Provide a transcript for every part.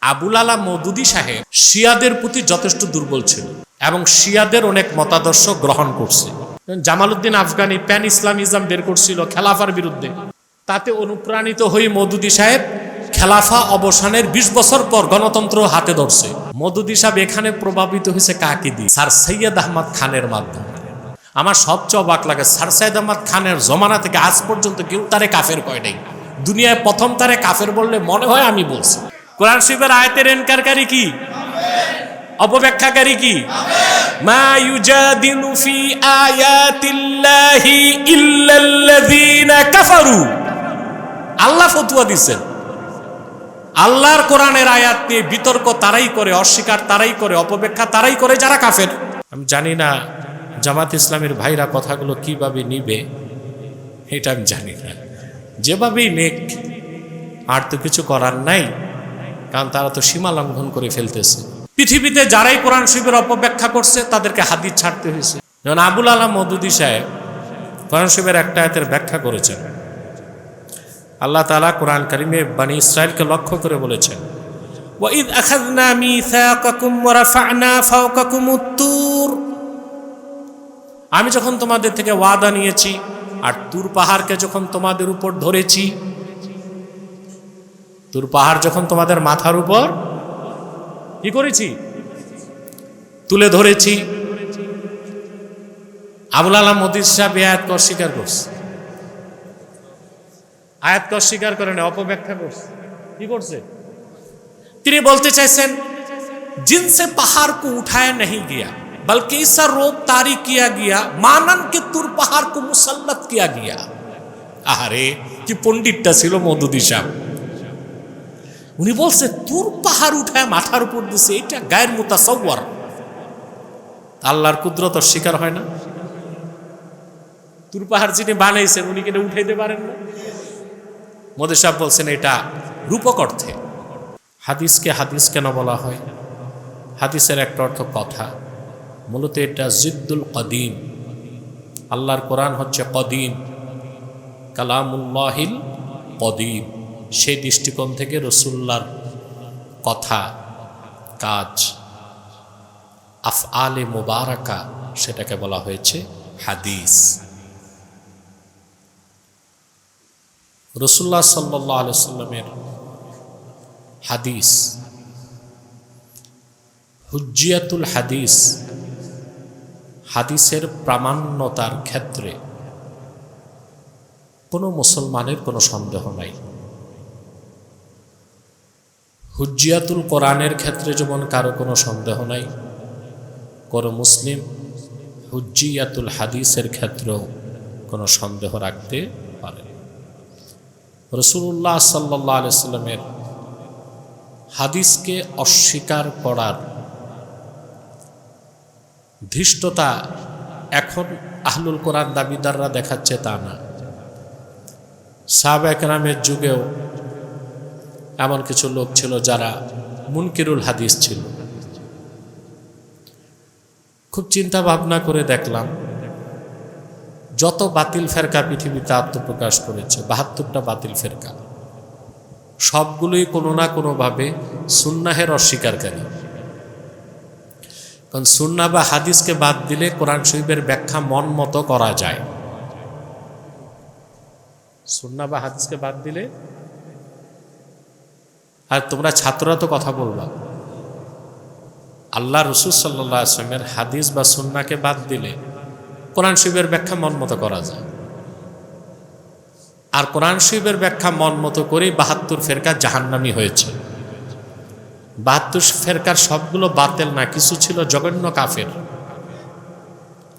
আবুল আলা মওদুদী সাহেব শিয়াদের প্রতি যথেষ্ট দুর্বল ছিল এবং শিয়াদের অনেক মতাদর্শ গ্রহণ করছে। জামালউদ্দিন আফগানি প্যান ইসলামিজম বের করছিল খেলাফার বিরুদ্ধে, তাতে অনুপ্রাণিত হয়ে মওদুদী সাহেব খেলাফা অবসানের ২০ বছর পর গণতন্ত্র হাতে ধরছে। মওদুদী সাহেব এখানে প্রভাবিত হয়েছে কাকে দিয়ে? স্যার সৈয়দ আহমদ খানের মাধ্যমে। আমার সবচেয়ে অবাক লাগে, স্যার সৈয়দ আহমদ খানের জমানা থেকে আজ পর্যন্ত কেউ তারে কাফের কয় নাই। দুনিয়ায় প্রথম তারে কাফের বললে মনে হয় আমি বলছি। কোরআন শরীফের আয়াতের ইনকারকারী কি? অপব্যাখ্যাকারী কি? মা ইউজাদিলু ফি আয়াতিল্লাহি ইল্লাল্লাযীনা কাফারু। আল্লাহ ফতোয়া দিচ্ছেন, আল্লাহর কোরআনের আয়াত নিয়ে বিতর্ক তারাই করে, অস্বীকার তারাই করে, অপব্যাখ্যা তারাই করে যারা কাফের। আমি জানি না জামাত ইসলামের ভাইরা কথাগুলো কিভাবে নিবে, এটা আমি জানি না। যেভাবেই নেক, আর তো কিছু করার নাই, কারণ তারা তো সীমা লঙ্ঘন করে ফেলতেছে। পৃথিবীতে যারাই কোরআন শরীফের অপব্যাখ্যা করছে তাদেরকে হাদিস ছাড়তে হয়েছে। যেমন আবুল আলা মওদুদী সাহেব কোরআন শরীফের একটা আয়াতের ব্যাখ্যা করেছেন। আল্লাহ তাআলা কোরআন কারিমে বনি ইসরাইলকে লক্ষ্য করে বলেছেন, ওয়াইদ আখাযনা মিসাকাকুম ওয়া রাফা'না ফাওকাকুমুত তুর। আমি যখন তোমাদের থেকে ওয়াদা নিয়েছি আর তুর পাহাড়কে যখন তোমাদের উপর ধরেছি, তুর পাহাড় যখন তোমাদের মাথার উপর কি করেছি? তুলে ধরেছি। আবুল আলা মওদুদী সাহেব আয়াতকে অস্বীকার করছে, আয়াতকে অস্বীকার করে না, অপব্যাখ্যা করছে। কি করছে? তিনি বলতে চাইছেন, जिनसे पहाड़ को उठाया नहीं गया बल्कि ऐसा रोब तारी किया गया मानन के तुर पहाड़ को मुसल्लत किया गया। আরে কি পণ্ডিতটা ছিল মওদুদী সাহেব। উনি বলছে তুর পাহাড় উঠায় মাথার উপর দিছে, এটা গায়ের মুতাসাওয়ার। আল্লাহর কুদরত স্বীকার হয় না? তুর পাহাড় যিনি বানাইছেন উনি কেন উঠাইতে পারেন না? মওদুদী সাহেব বলছেন এটা রূপক অর্থে। হাদিসকে হাদিস কেন বলা হয়? হাদিসের একটা অর্থ কথা, মূলত এটা জিদ্দুল কদিম। আল্লাহর কোরআন হচ্ছে কদিম, কালামুল্লাহিল কদিম। সেই দৃষ্টিকোণ থেকে রসুল্লাহর কথা, কাজ, আফআলে মুবারাকা, সেটাকে বলা হয়েছে হাদিস। রসুল্লাহ সাল্লাল্লাহু আলাইহি ওয়াসাল্লামের হাদিস, হুজ্জিয়াতুল হাদিস, হাদিসের প্রামাণ্যতার ক্ষেত্রে কোনো মুসলমানের কোনো সন্দেহ নাই। হুজ্জিয়াতুল কোরআনের ক্ষেত্রে যেমন কারো কোনো সন্দেহ নাই, কোনো মুসলিম হুজ্জিয়াতুল হাদিসের ক্ষেত্রেও কোনো সন্দেহ রাখতে পারে। রাসূলুল্লাহ সাল্লাল্লাহু আলাইহি ওয়াসাল্লামের হাদিসকে অস্বীকার করার ধৃষ্টতা এখন আহলুল কোরআন দাবিদাররা দেখাচ্ছে তা না। সাহাবা একরামের যুগেও এমন কিছু লোক ছিল যারা মুনকিরুল হাদিস ছিল। খুব চিন্তা ভাবনা করে দেখলাম, যত বাতিল ফেরকা পৃথিবীতে আত্মপ্রকাশ করেছে, ৭২টা বাতিল ফেরকা, সবগুলোই কোনো না কোনোভাবে সুন্নাহের অস্বীকারকারী। কারণ সুন্নাহ বা হাদিসকে বাদ দিলে কোরআন শরীফের ব্যাখ্যা মন মতো করা যায়। সুন্নাহ বা হাদিসকে বাদ দিলে, আর তোমরা ছাত্ররা তো কথা বলবা, আল্লাহ রসুল সাল্লাল্লাহু আলাইহি ওয়াসাল্লামের হাদিস বা সুন্নাহকে বাদ দিলে কোরআন শরীফের ব্যাখ্যা মন মতো করা যায়। আর কোরআন শরীফের ব্যাখ্যা মন মতো করেই ৭২ ফেরকা জাহান্নামী হয়েছে। ৭২ ফেরকার সবগুলো বাতিল না, কিছু ছিল জঘন্য কাফের।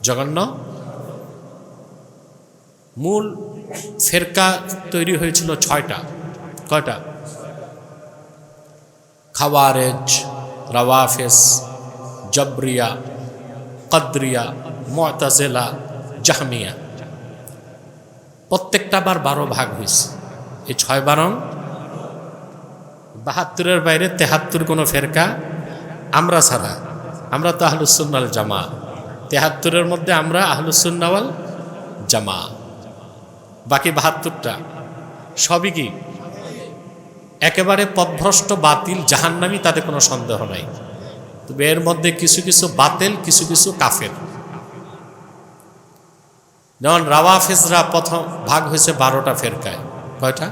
জঘন্য মূল ফেরকা তৈরি হয়েছিল ৬টা। কয়টা? খাওয়ারেজ, রাওয়াফেজ, জবরিয়া, কদরিয়া, মুতাজিলা, জাহমিয়া। প্রত্যেকটা বার ১২ ভাগ হয়েছে। এই ৬ বারং ৭২-এর বাইরে ৭৩ কোনো ফেরকা আমরা ছাড়া। আমরা তো আহলুস সুন্নাহ ওয়াল জামাত। ৭৩-এর মধ্যে আমরা আহলুস সুন্নাহ ওয়াল জামাত। বাকি ৭২টা সবই কি একেবারে পথভ্রষ্ট বাতিল জাহান্নামী, তাতে কোনো সন্দেহ নাই। তবে এর মধ্যে কিছু কিছু বাতিল, কিছু কিছু কাফের। যেমন রাওয়াফিজরা প্রথম ভাগ হয়েছে 12টা ফেরকায়। কয়টা?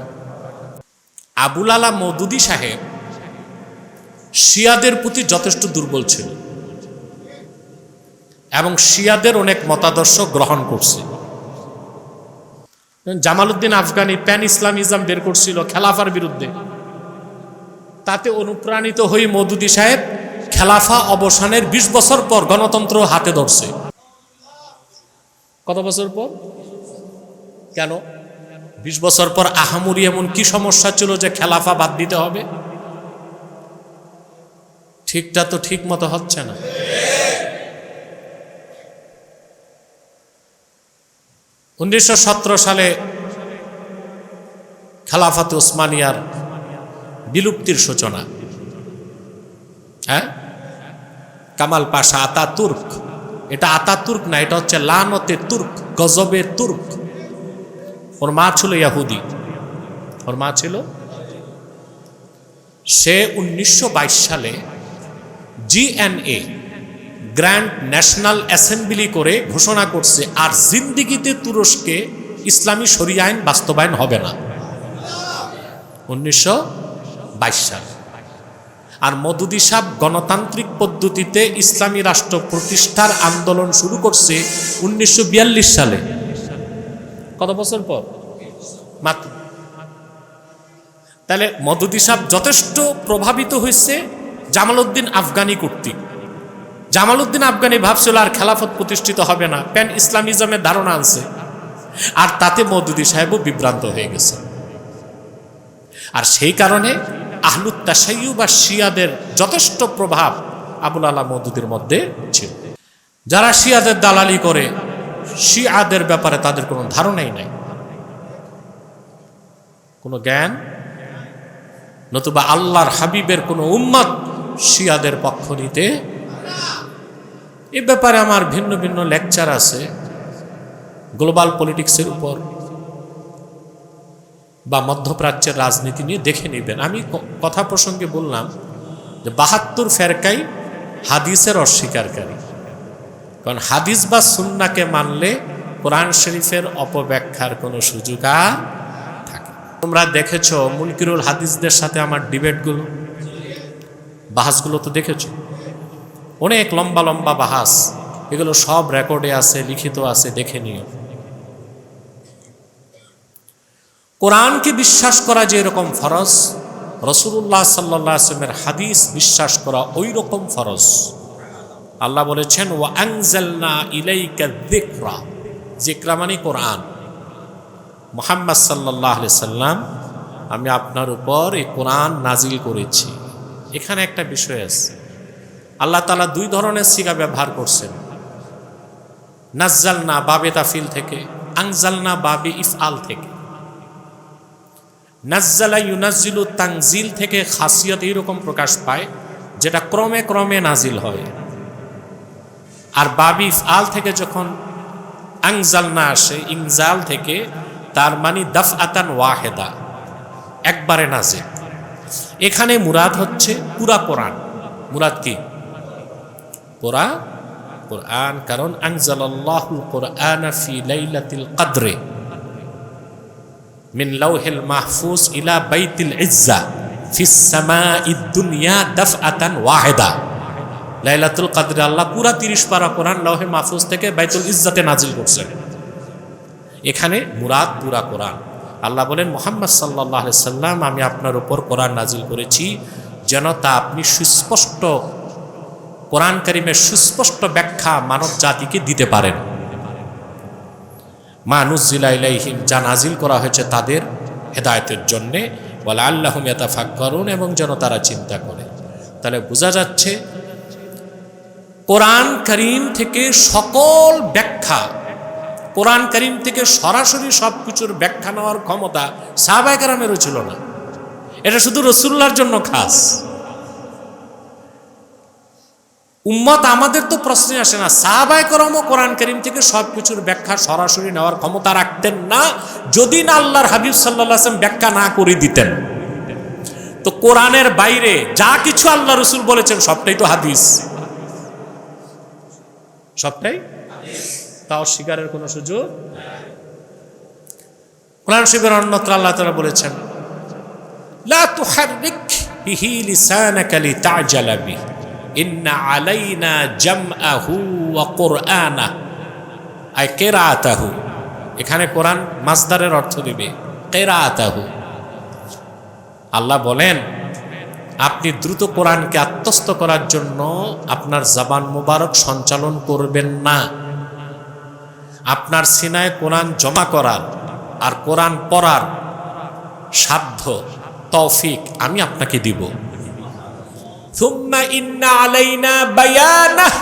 আবুল আলা মওদুদী সাহেব শিয়াদের প্রতি যথেষ্ট দুর্বল ছিল এবং শিয়াদের অনেক মতাদর্শ গ্রহণ করছে। জামালউদ্দিন আফগানি প্যান ইসলামিজম বের করছিল খেলাফার বিরুদ্ধে। তাতে অনুপ্রাণিত হয়ে মওদুদী সাহেব খেলাফা অবসানের 20 বছর পর গণতন্ত্র হাতে ধরছে। কত বছর পর? কেন 20 বছর পর আহামরি এমন কি সমস্যা ছিল যে খেলাফা বাদ দিতে হবে? ঠিকটা তো ঠিক মতো হচ্ছে না। 1917 সালে খেলাফাতে ওসমানিয়ার বিলুপ্তির সূচনা। হ্যাঁ, কামাল পাশা আতাতুর্ক, এটা আতাতুর্ক না, এটা হচ্ছে লানতে তুর্ক, গজবের তুর্ক। ওর মা ছিল ইহুদি, ওর মা ছিল। সে 1922 সালে জিএনএ গ্র্যান্ড ন্যাশনাল অ্যাসেম্বলি করে ঘোষণা করছে আর জিন্দিগিতে তুরস্কে ইসলামী শরিয়া আইন বাস্তবায়ন হবে না। 1922 সাল। আর মওদুদী সাহেব গণতান্ত্রিক পদ্ধতিতে ইসলামী রাষ্ট্র প্রতিষ্ঠার আন্দোলন শুরু করছে 1942 সালে। কত বছর পর? মাত্র। তাহলে মওদুদী সাহেব যথেষ্ট প্রভাবিত হয়েছে জামালউদ্দিন আফগানি কর্তৃক। জামালউদ্দিন আফগানি ভাবছিল আর খেলাফত প্রতিষ্ঠিত হবে না, প্যান ইসলামিজমের ধারণা আনছে, আর তাতে মওদুদী সাহেবও বিভ্রান্ত হয়ে গেছে। আর সেই কারণে আহলুত তাশাইয়্যু বা শিয়াদের যথেষ্ট প্রভাব আবুল আলা মওদুদীর মধ্যে ছিল। যারা শিয়াদের দালালি করে, শিয়াদের ব্যাপারে তাদের কোনো ধারণাই নাই, কোনো জ্ঞান, নতুবা আল্লাহর হাবিবের কোনো উম্মত শিয়াদের পক্ষ নিতে। এ ব্যাপারে আমার ভিন্ন ভিন্ন লেকচার আছে গ্লোবাল পলিটিক্সের উপর বা মধ্যপ্রাচ্যের রাজনীতি নিয়ে, দেখে নেবেন। আমি কথা প্রসঙ্গে বললাম যে 72 ফেরকাই হাদিসের অস্বীকারী, কারণ হাদিস বা সুন্নাহকে মানলে কোরআন শরীফের অপব্যাখ্যার কোনো সুযোগ আর থাকে। তোমরা দেখেছো মুনকিরুল হাদিসদের সাথে আমার ডিবেটগুলো, বাহাসগুলো তো দেখেছো, অনেক লম্বা লম্বা বাহাস, এগুলো সব রেকর্ডে আছে, লিখিত আছে, দেখে নিও। কোরআনকে বিশ্বাস করা যে এরকম ফরজ, রাসূলুল্লাহ সাল্লাল্লাহু আলাইহি ওয়াসাল্লামের হাদিস বিশ্বাস করা ওই রকম ফরজ। আল্লাহ বলেছেন ওয়া আনজালনা ইলাইকা যিকরা, যিকরা মানে কোরআন। মুহাম্মদ সাল্লাল্লাহু আলাইহি সাল্লাম, আমি আপনার উপর এই কোরআন নাজিল করেছি। এখানে একটা বিষয় আছে, আল্লাহ তাআলা 2 ধরনের সিগা ব্যবহার করছেন। নাজ্জালনা বাবে তাফিল থেকে, আনজালনা বাবে ইফআল থেকে। নাজ্জালা ইউনাজ্জিলু তানজিল থেকে খাসিয়ত এইরকম প্রকাশ পায় যেটা ক্রমে ক্রমে নাজিল হয়। আর বাবি ইফআল থেকে যখন আনজালনা আসে, ইনজাল থেকে, তার মানে দাফআতান ওয়াহিদা, একবারে নাজিল। এখানে মুরাদ হচ্ছে পুরা কোরআন। মুরাদ কি? পুরা কোরআন। কারণ আনজালাল্লাহুল কোরআনা ফি লাইলাতিল কদরে মিন লাউহিল মাহফুজ ইলা বাইতিল ইজ্জা ফিস সামাঈদ দুনিয়া দাফআতান ওয়াহিদা। লাইলাতুল কদরে আল্লাহ পুরা 30 পারা কোরআন লাউহে মাহফুজ থেকে বাইতুল ইজ্জাতে নাজিল করছেন। এখানে মুরাদ পুরা কোরআন। আল্লাহ বলেন মুহাম্মদ সাল্লাল্লাহু আলাইহি সাল্লাম, আমি আপনার উপর কোরআন নাজিল করেছি যেন তা আপনি সুস্পষ্ট, কোরআন কারীমের সুস্পষ্ট ব্যাখ্যা মানব জাতিকে দিতে পারেন। মা নুজ্জিলা ইলাইহিম, যা নাজিল করা হয়েছে তাদের হেদায়েতের জন্যে, ওয়া লাআল্লাহুম ইয়াতাফাক্কারুন, এবং যেন তারা চিন্তা করে। তাহলে বোঝা যাচ্ছে কোরআন কারীম থেকে সকল ব্যাখ্যা, কোরআন কারীম থেকে সরাসরি সব কিছুর ব্যাখ্যা নেওয়ার ক্ষমতা সাহাবায়ে কেরামেরও ছিল না। এটা শুধু রাসূলুল্লাহর জন্য খাস। উম্মত আমাদের তো প্রশ্নই আসে না। সাহাবায়ে কেরামও কোরআন কারীম থেকে সব কিছুর ব্যাখ্যা সরাসরি নেওয়ার ক্ষমতা রাখতেন না, যদি না আল্লাহর হাবিব সাল্লাল্লাহু আলাইহি ওয়াসাল্লাম ব্যাখ্যা না করে দিতেন। তো কোরআনের বাইরে যা কিছু আল্লাহ রসুল বলেছেন সবটাই তো হাদিস, সবটাই, তা অস্বীকারের কোনো সুযোগ। কোরআন শরীফের অন্যত্র আল্লাহ তাআলা বলেছেন, লা তুহাররিক বিহি লিসানাকা লিতা'জালা বিহি ইন্না আলাইনা জামআহু ওয়া কুরআনাহু আই কিরাআতাহু। এখানে কোরআন মাসদারের অর্থ দিবে কিরাআতাহু। আল্লাহ বলেন, আপনি দ্রুত কোরআনকে আত্মস্থ করার জন্য আপনার জবান মুবারক সঞ্চালন করবেন না। আপনার সিনায় কোরআন জমা করার আর কোরআন পড়ার সাধ্য তৌফিক আমি আপনাকে দিব। সুম্মা ইন্না আলাইনা বায়ানাহ,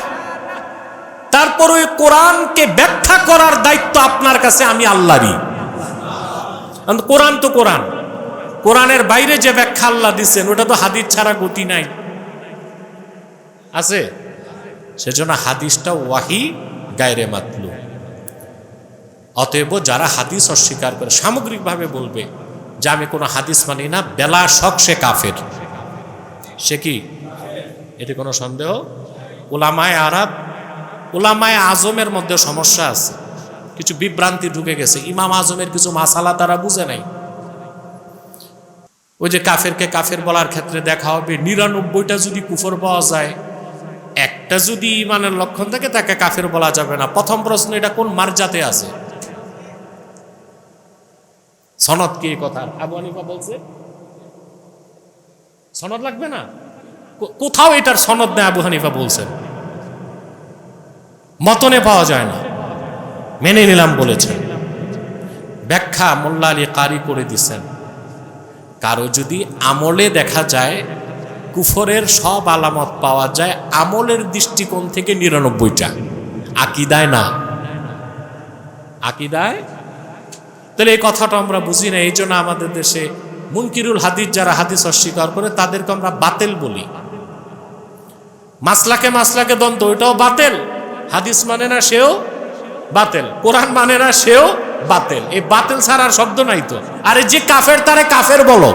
তারপর ওই কোরআনকে ব্যাখ্যা করার দায়িত্ব আপনার কাছে আমি আল্লাহরই। কোরআন তো কোরআন, কোরআনের বাইরে যে ব্যাখ্যা আল্লাহ দিচ্ছেন ওটা তো হাদিস ছাড়া গতি নাই, আছে? সেজন্য হাদিসটা ওয়াহি গায়রে মাতলু। অতএব যারা হাদিস অস্বীকার করে সামগ্রিকভাবে বলবে যে আমি কোনো হাদিস মানি না, বেলা শক সে কাফের, সে কি? এতে কোনো সন্দেহ? উলামায়ে আরব, উলামায়ে আজমের মধ্যে সমস্যা আছে, কিছু বিভ্রান্তি ঢুকে গেছে। ইমাম আজমের কিছু মাসালা তারা বুঝে নাই। ওই যে কাফেরকে কাফের বলার ক্ষেত্রে দেখা হবে ৯৯টা যদি কুফর পাওয়া যায়, একটা যদি ইমানের লক্ষণ থাকে তাকে কাফের বলা যাবে না। প্রথম প্রশ্ন, এটা কোন মার্জাতে আছে? সনদ কি কথা? আবু হানিফা বলছে সনদ লাগবে না, কোথাও এটার সনদ নেই। আবু হানিফা বলছেন মতনে পাওয়া যায় না, মেনে নিলাম বলেছেন। ব্যাখ্যা মোল্লা আলী কারি করে দিচ্ছেন, কারো যদি আমলে দেখা যায় কুফরের সব আলামত পাওয়া যায় আমলের দৃষ্টিকোণ থেকে ৯৯টা, আকিদায় না, আকিদায়। তাহলে এই কথাটা আমরা বুঝি না। এই জন্য আমাদের দেশে মুনকিরুল হাদিস যারা হাদিস অস্বীকার করে তাদেরকে আমরা বাতেল বলি। মাসলাকে মাসলাকে দ্বন্দ্ব, ওইটাও বাতেল। হাদিস মানে না সেও বাতেল, কোরআন মানে না সেও বাতেল। এই বাতেল ছাড়ার শব্দ নাই তো। আরে যে কাফের তারে কাফের বলো।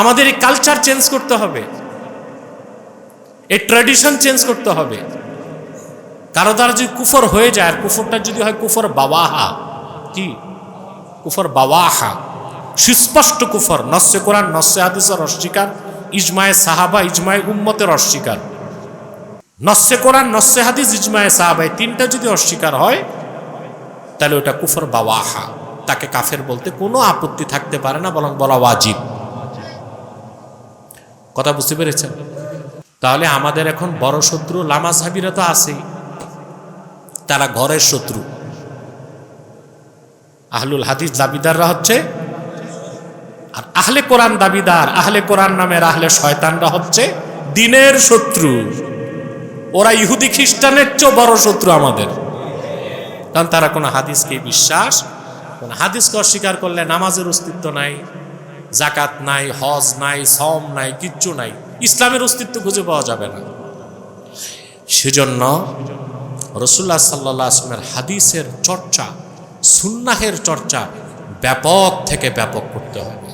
আমাদের এই কালচার চেঞ্জ করতে হবে, এই ট্র্যাডিশন চেঞ্জ করতে হবে। কারো দ্বারা যদি কুফর হয়ে যায়, আর কুফরটা যদি হয় কুফর বাওয়াহা, কি কুফর বাওয়াহা, সুস্পষ্ট কুফর, নস্সে কোরআন নস্সে হাদিসের অস্বীকার, ইজমায়ে সাহাবা ইজমায়ে উম্মতের অস্বীকার, নস্সে কোরআন নস্সে হাদিস ইজমায়ে সাহাবা, তিনটা যদি অস্বীকার হয় তাহলে ওটা কুফর বাওয়াহা। তাকে কাফের বলতে কোনো আপত্তি থাকতে পারে না, বরং বলা ওয়াজিব। কথা বুঝতে পেরেছেন? তাহলে আমাদের এখন বড় শত্রু লামাযহাবীরা তো আছেই, তারা ঘরের শত্রু। আহলুল হাদিস দাবিদাররা হচ্ছে, আর আহলে কোরআন দাবিদার, আহলে কোরআন নামের আহলে শয়তানরা হচ্ছে দ্বীনের শত্রু। ওরা ইহুদি খ্রিস্টানের চেয়ে বড় শত্রু আমাদের, কারণ তারা কোনো হাদিসকে বিশ্বাস, কোন হাদিসকে অস্বীকার করলে নামাজের অস্তিত্ব নাই, যাকাত নাই, হজ নাই, সওম নাই, কিচ্ছু নাই, ইসলামের অস্তিত্ব খুঁজে পাওয়া যাবে না। সেজন্য রাসূলুল্লাহ সাল্লাল্লাহু আলাইহি ওয়াসাল্লামের হাদিসের চর্চা, সুন্নাহের চর্চা ব্যাপক থেকে ব্যাপক করতে হবে।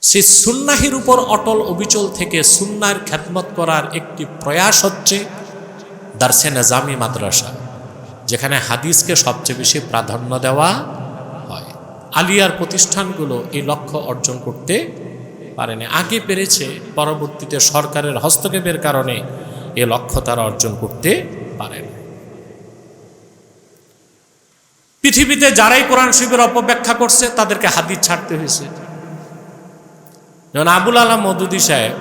সেই সুন্নাহের উপর অটল অবিচল থেকে সুন্নার খেদমত করার একটি প্রয়াস হচ্ছে দারসে নিজামি মাদ্রাসা, যেখানে হাদিসকে সবচেয়ে বেশি প্রাধান্য দেওয়া হয়। আলিয়ার প্রতিষ্ঠানগুলো এই লক্ষ্য অর্জন করতে পারেনি, আগে পেরেছে, পরবর্তীতে সরকারের হস্তক্ষেপের কারণে এ লক্ষ্য তারা অর্জন করতে পারেন। পৃথিবীতে যারাই কোরআন শরীফের অপব্যাখ্যা করছে তাদেরকে হাদিস ছাড়তে হয়েছে। যেমন আবুল আলাম মওদুদী সাহেব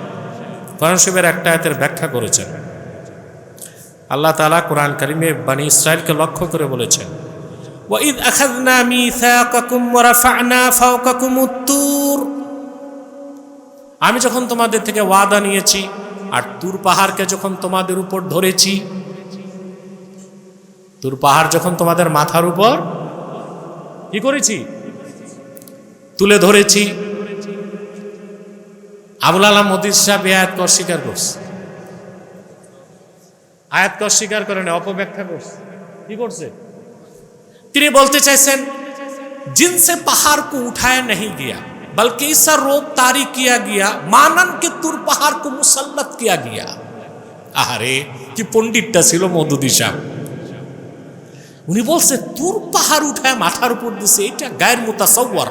কোরআন শরীফের একটা আয়াতের ব্যাখ্যা করেছেন। আল্লাহ তাআলা কোরআন কারিমে বনি ইসরাইলকে লক্ষ্য করে বলেছেন, ওয়াইদ আখাযনা মিসাকাকুম ওয়া রাফা'না ফাওকাকুমুত তুর, আমি যখন তোমাদের থেকে ওয়াদা নিয়েছি আর তুর পাহাড়কে যখন তোমাদের উপর ধরেছি, তুর পাহাড় যখন তোমাদের মাথার উপর কি করেছি, তুলে ধরেছি। আবুল আলাম মওদুদী সাহেব আয়াতকে অস্বীকার করছে, আয়াতকে অস্বীকার করে না, অপব্যাখ্যা করছে। কি করছে? তিনি বলতে চাইছেন जिनसे पहाड़ को उठाया नहीं गया बल्कि ऐसा रोप तारी किया गया मानन के तुर पहाड़ को मुसल्लत किया गया। আহারে কি পণ্ডিতটা ছিল মওদুদী সাহেব, উনি বলছে তুর পাহাড় উঠায় মাথার উপর দিছে, এটা গায়ের মুতাসাওয়ার।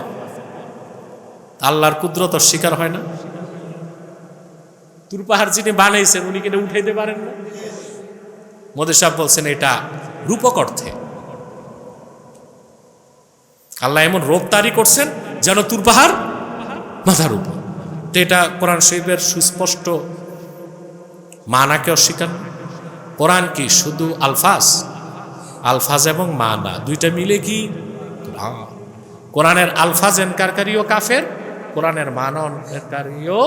আল্লাহর কুদরত অস্বীকার হয় না? তুর পাহাড় যিনি বানাইছেন উনি কি এটা উঠাইতে পারেন না? মওদুদী সাহেব বলছেন এটা রূপক অর্থে আল্লাহ এমন রূপ তারি করছেন যেন তুর পাহাড় মাথার উপর। তো এটা কোরআন শরীফের সুস্পষ্ট মানাকে অস্বীকার। কোরআন কি শুধু আলফাজ, আলফাজ এবং মানা দুইটা মিলে কি কোরআনের আলফাজ এনকারকারীও কাফের, কোরআনের মানা এনকারকারীও।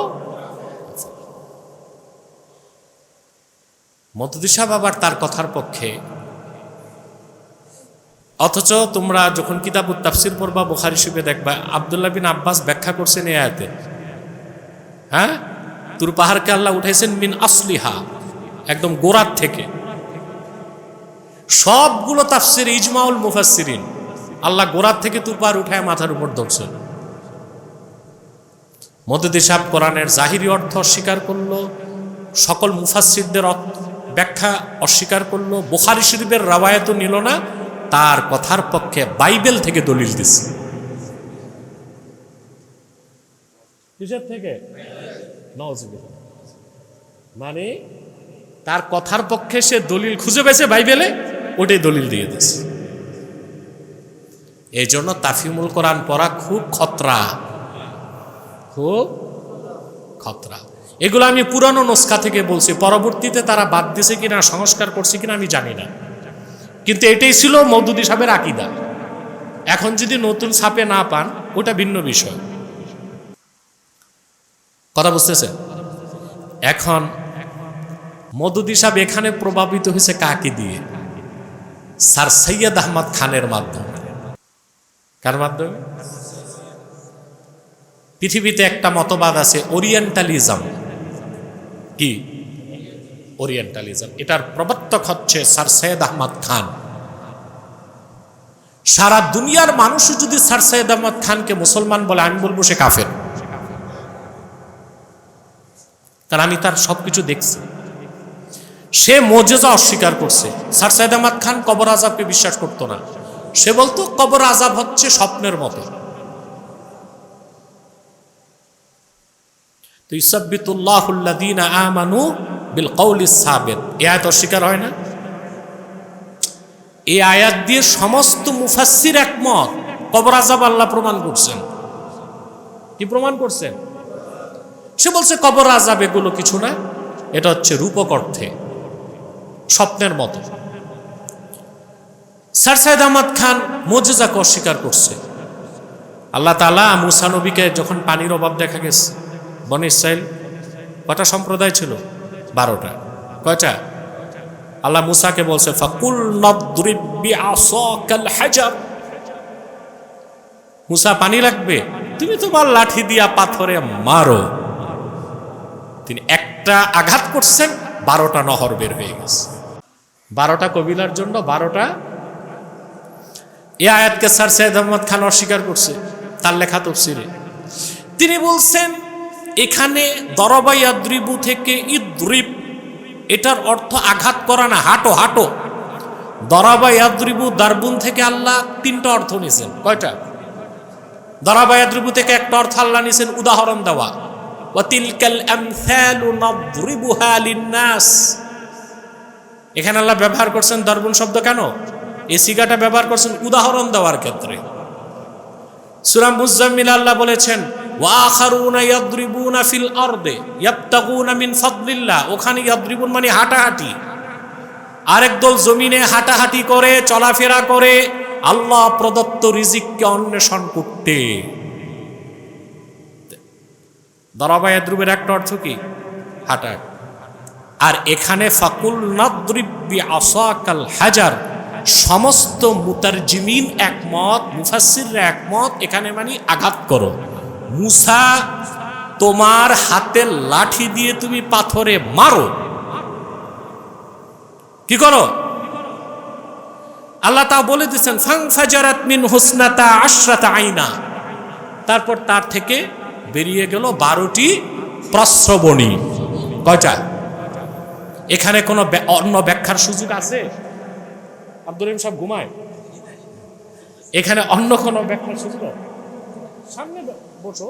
মওদুদী সাহেব আবার তার কথার পক্ষে, অথচ তোমরা যখন কিতাবুত তাফসির পড়বা বুখারী শরীফে দেখবা আব্দুল্লাহ বিন আব্বাস ব্যাখ্যা করছেন এই আয়াতে। হ্যাঁ, তুর পাহাড়কে আল্লাহ উঠাইছেন মিন আসলিহা, একদম গোড়ার থেকে। সবগুলো তাফসির ইজমাউল মুফাসসিরিন আল্লাহ গোড়ার থেকে তুর পাহাড় উঠায় মাথার উপর ধরছেন। মওদুদী সাহেব কোরআনের জাহিরি অর্থ অস্বীকার করলো, সকল মুফাসসিরদের ব্যাখ্যা অস্বীকার করলো, বুখারী শরীফের রাওয়ায়াতও নিল না, তার কথার পক্ষে বাইবেল থেকে দলিল দিচ্ছে। কিসের থেকে? মানে তার কথার পক্ষে সে দলিল খুঁজে পেয়েছে বাইবেলে, ওটাই দলিল দিয়ে দিচ্ছে। এই জন্য তাফহিমুল কোরআন পড়া খুব খতরা, খুব খতরা। এগুলো আমি পুরানো নুসখা থেকে বলছি, পরবর্তীতে তারা বাদ দিছে কিনা সংস্কার করছে কিনা আমি জানি না, কিন্তু এটাই ছিল মওদুদী সাহেবের আকীদা। এখন যদি নতুন ছাপে না পান ওটা ভিন্ন বিষয়। কথা বুঝতেছেন? এখন মওদুদী সাহেব এখানে প্রভাবিত হয়েছে কাকে দিয়ে? স্যার সৈয়দ আহমদ খানের মাধ্যমে। কার মাধ্যমে? পৃথিবীতে একটা মতবাদ আছে ওরিয়েন্টালিজম। কি ওরিয়েন্টালিজম? এটার প্রবর্তক হচ্ছে স্যার সৈয়দ আহমদ খান। সারা দুনিয়ার মানুষ যদি স্যার সৈয়দ আহমদ খানকে মুসলমান বলে, আমি বলবো সে কাফের, কারণ আমি তার সবকিছু দেখছি। সে মুজিজা অস্বীকার করছে। স্যার সৈয়দ আহমদ খান কবর আযাবকে বিশ্বাস করতো না, সে বলতো কবর আযাব হচ্ছে স্বপ্নের মতো। তো ইসাব্বিতুল্লাহুল্লাযীনা আমানু বিল কওলিস সাবিত, এই আয়াত অস্বীকার হয় না? এই আয়াত দিয়ে সমস্ত মুফাসসির একমত, কবর আযাব আল্লাহ প্রমাণ করছেন। কি প্রমাণ করছেন? সে বলছে কবর আযাব এগুলো কিছু না, এটা হচ্ছে রূপক অর্থে স্বপ্নের মতো। স্যার সৈয়দ আহমদ খান মুজিজাকে অস্বীকার করছে। আল্লাহ তাআলা মুসা নবীকে যখন পানির অভাব দেখা গেছে, বনী ইসরাইল কয়টা সম্প্রদায় ছিল? 12টা। কয়টা? আল্লাহ মুসাকে বলছে ফাকুল নাদরিব বিআসাকাল হাজার, মুসা পানি লাগবে, তুমি তোমার লাঠি দিয়া পাথরে মারো। তিনি একটা আঘাত করছেন, 12টা নহর বের হয়ে গেছে। 12টা কবিলার জন্য 12টা। এই আয়াতকে স্যার সৈয়দ আহমদ খান অস্বীকার করছে তার লেখা তাফসীরে। তিনি বলছেন এখানে দরবা ইয়াদ্রিবু থেকে ইদ্রিব, এটার অর্থ আঘাত করা না, হাঁটো হাঁটো। দরাবা ইয়াদ্রিবু দারবুন থেকে আল্লাহ 3টা অর্থ নিয়েছেন। কয়টা? দরাবা ইয়াদ্রিবু থেকে একটা অর্থ আল্লাহ নিয়েছেন উদাহরণ দেওয়া, ওয়া তিলকাল আমসালু নাদরিবুহা লিন্নাস। এখানে আল্লাহ ব্যবহার করছেন দারবুন শব্দ। কেন? এই সিগাটা ব্যবহার করছেন উদাহরণ দেওয়ার ক্ষেত্রে। সূরা মুজাম্মিল আল্লাহ বলেছেন ওয়া আখারুনা ইয়াদরিবুনা ফিল আরদি ইয়াবতাগুনা মিন ফাদলিল্লাহ, ওখানে ইয়াদরিবুন মানে হাঁটাহাঁটি। আরেক দল জমিনে হাঁটাহাঁটি করে, চলাফেরা করে আল্লাহ প্রদত্ত রিজিককে অন্বেষণ করতে। দরাবা ইয়াদরিবের একটা অর্থ কি? হাঁটা। আর এখানে ফাকুল নাদরিব বিআসাকাল হাজার, সমস্ত মুতারজিমিন একমত, মুফাসসিররা একমত, এখানে মানে আঘাত করো। মুসা তোমার হাতের লাঠি দিয়ে তুমি পাথরে মারো। কি করো? আল্লাহ তা বলে দিচ্ছেন ফাংফাজারাত মিন হুসনাতা আশরাতা আইনা, তারপর তার থেকে বেরিয়ে গেল 12টি প্রস্রবণী। কয়টা? এখানে কোনো অন্য ব্যাখ্যার সুযোগ আছে? আব্দুর রহিম সাহেব ঘুমায়, এখানে অন্য কোনো ব্যাখ্যার সুযোগ? সামনে বসো,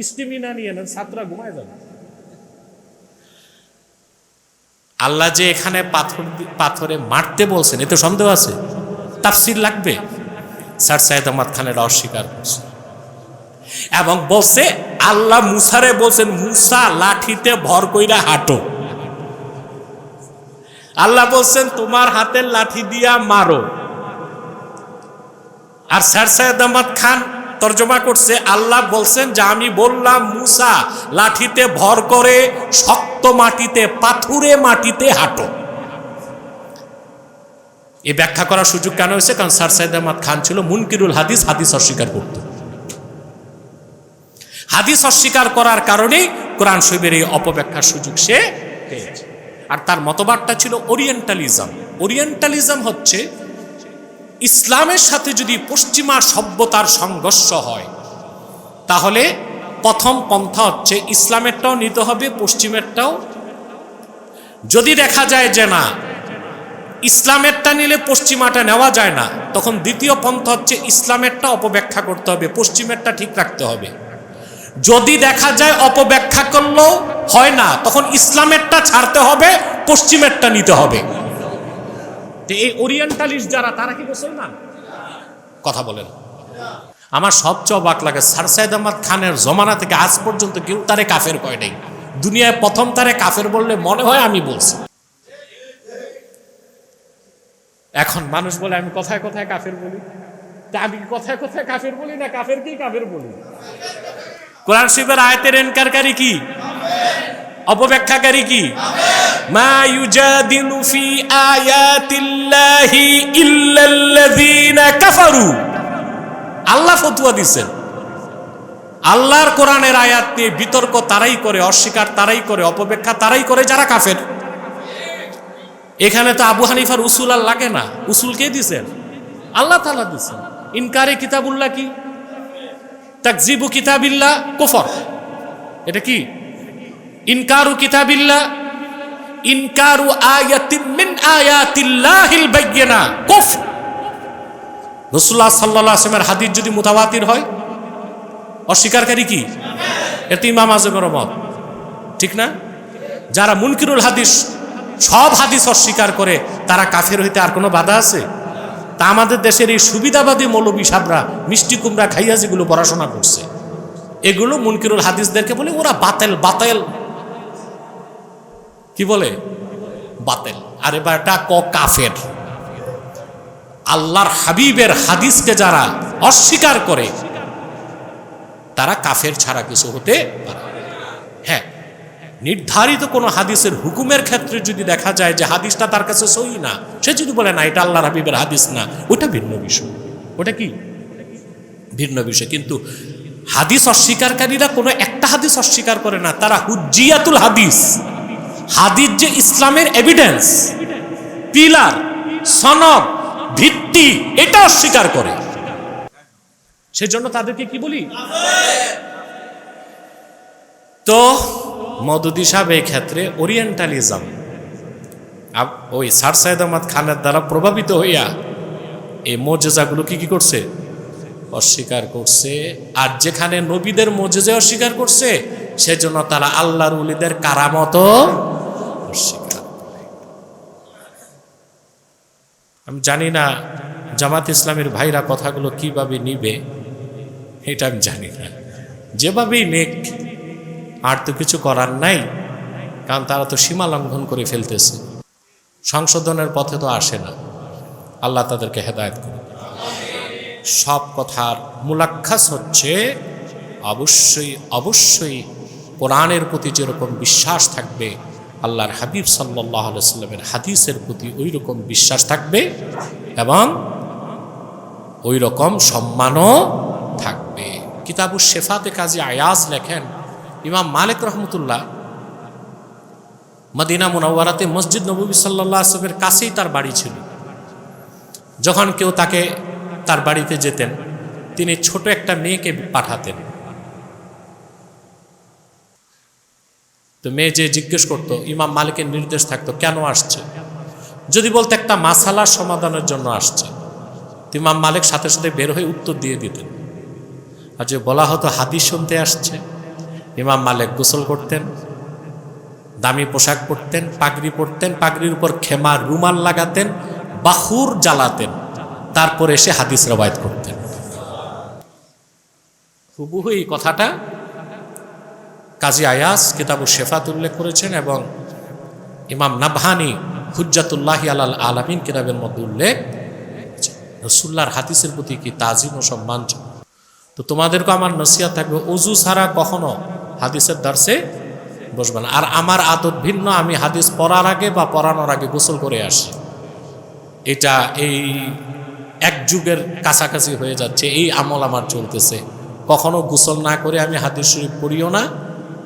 ইস্তিমিনা নিয়ে নেন, ছাত্ররা ঘুমায় যাবে। আল্লাহ যে এখানে পাথরে মারতে বলছেন এতে সন্দেহ আছে? তাফসীর লাগবে? স্যার সাইয়েদ আহমদ খানের অস্বীকার করছে এবং বলছে আল্লাহ মুসারে বলছেন মুসা লাঠিতে ভর কইরা হাঁটো। আল্লাহ বলছেন তোমার হাতের লাঠি দিয়া মারো। আর স্যার সাইয়েদ আহমদ খান তর্জমা করছে আল্লাহ বলছেন যে আমি বললাম মুসা লাঠিতে ভর করে শক্ত মাটিতে, পাথুরে মাটিতে হাঁটো। এই ব্যাখ্যা করার সুযোগ কেন হয়েছে? কারণ স্যার সাইয়েদ আহমদ খান ছিল মুনকিরুল হাদিস, হাদিস অস্বীকার করত। হাদিস অস্বীকার করার কারণেই কোরআন শরীফের এই অপব্যাখ্যার সুযোগ সে পেয়েছে। আর তার মতবাদটা ছিল ওরিয়েন্টালিজম। ওরিয়েন্টালিজম হচ্ছে ইসলামের সাথে যদি পশ্চিমা সভ্যতার সংঘর্ষ হয় তাহলে প্রথম পন্থা হচ্ছে ইসলামেরটাও নিতে হবে, পশ্চিমেরটাও। যদি দেখা যায় যে না ইসলামেরটা নিলে পশ্চিমাটা নেওয়া যায় না, তখন দ্বিতীয় পন্থা হচ্ছে ইসলামেরটা অপব্যাখ্যা করতে হবে, পশ্চিমেরটা ঠিক রাখতে হবে। যদি দেখা যায় অপব্যাখ্যা করলেও হয় না, তখন ইসলামেরটা ছাড়তে হবে, পশ্চিমেরটা নিতে হবে। এই ওরিয়েন্টালিস্ট যারা, তারা কি মুসলমান? কথা বলেন। আমার সবচেয়ে অবাক লাগে স্যার সাইয়েদ আহমদ খানের জমানা থেকে আজ পর্যন্ত কেউ তারে কাফের কয় নাই। দুনিয়ায় প্রথম তারে কাফের বললে মনে হয় আমি বলছি। এখন মানুষ বলে আমি কথায় কথায় কাফের বলি, তা আমি কথায় কথায় কাফের বলি না কাফেরকেই কাফের বলি? কোরআন শরীফের আয়াতের ইনকারকারী কি? অপব্যাখ্যাকারী কি? মা ইউজাদিলু ফি আয়াতিল্লাহি ইল্লাল্লাযীনা কাফারু। আল্লাহ ফতোয়া দিচ্ছেন আল্লাহর কোরআনের আয়াত নিয়ে বিতর্ক তারাই করে, অস্বীকার তারাই করে, অপব্যাখ্যা তারাই করে যারা কাফের। এখানে তো আবু হানিফার উসুল আর লাগে না, উসুল কে দিছেন? আল্লাহ তাআলা দিছেন। ইনকারে কিতাবুল্লাহ কি? তাকযিবু কিতাবিল্লাহ কুফর। এটা কি? ইনকারু কিতাবিল্লাহ, ইনকারু আয়াতিন মিন আয়াতিল্লাহিল বায়্যিনা কুফর। রাসূলুল্লাহ সাল্লাল্লাহু আলাইহি ওয়াসাল্লামের হাদিস যদি মুতাওয়াতির হয়, অস্বীকারকারী কি? এটা ইমাম আযমের মত, ঠিক না? যারা মুনকিরুল হাদিস, সব হাদিস অস্বীকার করে, তারা কাফের হইতে আর কোনো বাধা আছে? তা আমাদের দেশের এই সুবিধাবাদী মৌলবী সাহেবরা মিষ্টি কুমড়া খাইয়া যেগুলো পড়াশোনা করছে, এগুলো মুনকিরুল হাদিসদেরকে বলে ওরা বাতেল। বাতেল কি বলে? বাতেল। আরে বাটা কাফের। আল্লাহর হাবিবের হাদিসকে যারা অস্বীকার করে তারা কাফের ছাড়া কিছু হতে পারে। হ্যাঁ, নির্ধারিত কোনো হাদিসের হুকুমের ক্ষেত্রে যদি দেখা যায় যে হাদিসটা তার কাছে সহি না, সে যদি বলে না এটা আল্লাহর হাবিবের হাদিস না, ওটা ভিন্ন বিষয়। ওটা কি? ভিন্ন বিষয়। কিন্তু হাদিস অস্বীকারীরা কোনো একটা হাদিস অস্বীকার করে না, তারা হুজ্জিয়াতুল হাদিস, হাদিস যে ইসলামের এভিডেন্স, পিলার, সনদ, ভিত্তি, এটা অস্বীকার করে। সেজন্য তাদেরকে কি বলি? তো মওদুদী সাহেব এই ক্ষেত্রে ওরিয়েন্টালিজম, ওই স্যার সাইয়েদ আহমদ খানের দ্বারা প্রভাবিত হইয়া এই মুজিজাগুলো কি করছে? অস্বীকার করছে। আর যেখানে নবীদের মুজিজা অস্বীকার করছে, সেজন্য তারা আল্লাহর ওলিদের কারামত অস্বীকার করে। আমি জানি না জামাত ইসলামের ভাইরা কথাগুলো কিভাবে নিবে, এটা আমি জানি না। যেভাবেই নেক, আর তো কিছু করার নাই, কারণ তারা তো সীমা লঙ্ঘন করে ফেলতেছে, সংশোধনের পথে তো আসে না। আল্লাহ তাদেরকে হেদায়েত করে। সব কথার মুলাক্খাস হচ্ছে অবশ্যই অবশ্যই কোরআনের প্রতি যেরকম বিশ্বাস থাকবে, আল্লাহর হাবিব সাল্লাল্লাহু আলাইহি ওয়াসাল্লামের হাদিসের প্রতি ওই রকম বিশ্বাস থাকবে এবং ওই রকম সম্মানও থাকবে। কিতাবুশ শিফাতে কাজী আয়াজ লেখেন, ইমাম মালিক রহমতুল্লাহ মদিনা মুনাওয়ারাতে মসজিদ নববী সাল্লাল্লাহু আলাইহি ওয়াসাল্লামের কাছেই তার বাড়ি ছিল। যখন কেউ তাকে তার বাড়িতে যেতেন, তিনি ছোট একটা মেয়েকে পাঠাতেন। তো মেয়ে যে জিজ্ঞেস করতো, ইমাম মালিকের নির্দেশ থাকতো কেন আসছে। যদি বলতো একটা মাসালার সমাধানের জন্য আসছে, তো ইমাম মালিক সাথে সাথে বের হয়ে উত্তর দিয়ে দিতেন। আর যে বলা হতো হাদিস শুনতে আসছে, ইমাম মালিক গোসল করতেন, দামি পোশাক পরতেন, পাগড়ি পরতেন, পাগড়ির উপর খেমা রুমাল লাগাতেন, বাহুর জ্বালাতেন, তারপর এসে হাদিস রবায়াত করতেন। হুবহু এই কথাটা কাজী আয়াস কিতাবু শেফাত উল্লেখ করেছেন, এবং ইমাম নাবহানি হুজ্জাতুল্লাহি আলাল আলামিন কিতাবের মধ্যে উল্লেখ। রাসূলুল্লাহর হাদিসের প্রতি কি তাজিম ও সম্মান। তো তোমাদেরকে আমার নসিহত থাকবে, ওযু ছাড়া কখনো হাদিসের দার্সে বসবে না। আর আমার আদত ভিন্ন, আমি হাদিস পড়ার আগে বা পড়ানোর আগে গোসল করে আসি। এটা এই এক যুগের কাছাকাছি হয়ে যাচ্ছে, এই আমল আমার চলতেছে। কখনো গোসল না করে আমি হাদিস শরীফ পড়িও না,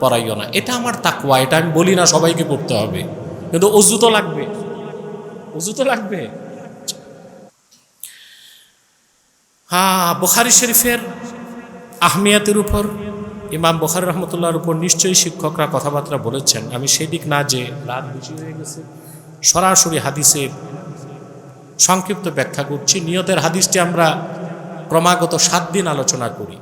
পড়াইও না। এটা আমার তাকওয়া, এটা আমি বলি না সবাইকে পড়তে হবে, কিন্তু ওযু তো লাগবে, ওযু তো লাগবে। হ্যাঁ, বুখারী শরীফের আহমিয়াতের উপর ইমাম বুখারী রহমতুল্লাহর উপর নিশ্চয়ই শিক্ষকরা কথাবার্তা বলেছেন। আমি সেই দিক না, যে রাত বেশি হয়ে গেছে, সরাসরি হাদিসের সংক্ষিপ্ত ব্যাখ্যা করছি। নিয়তের হাদিসটি আমরা ক্রমাগত 7 দিন আলোচনা করি।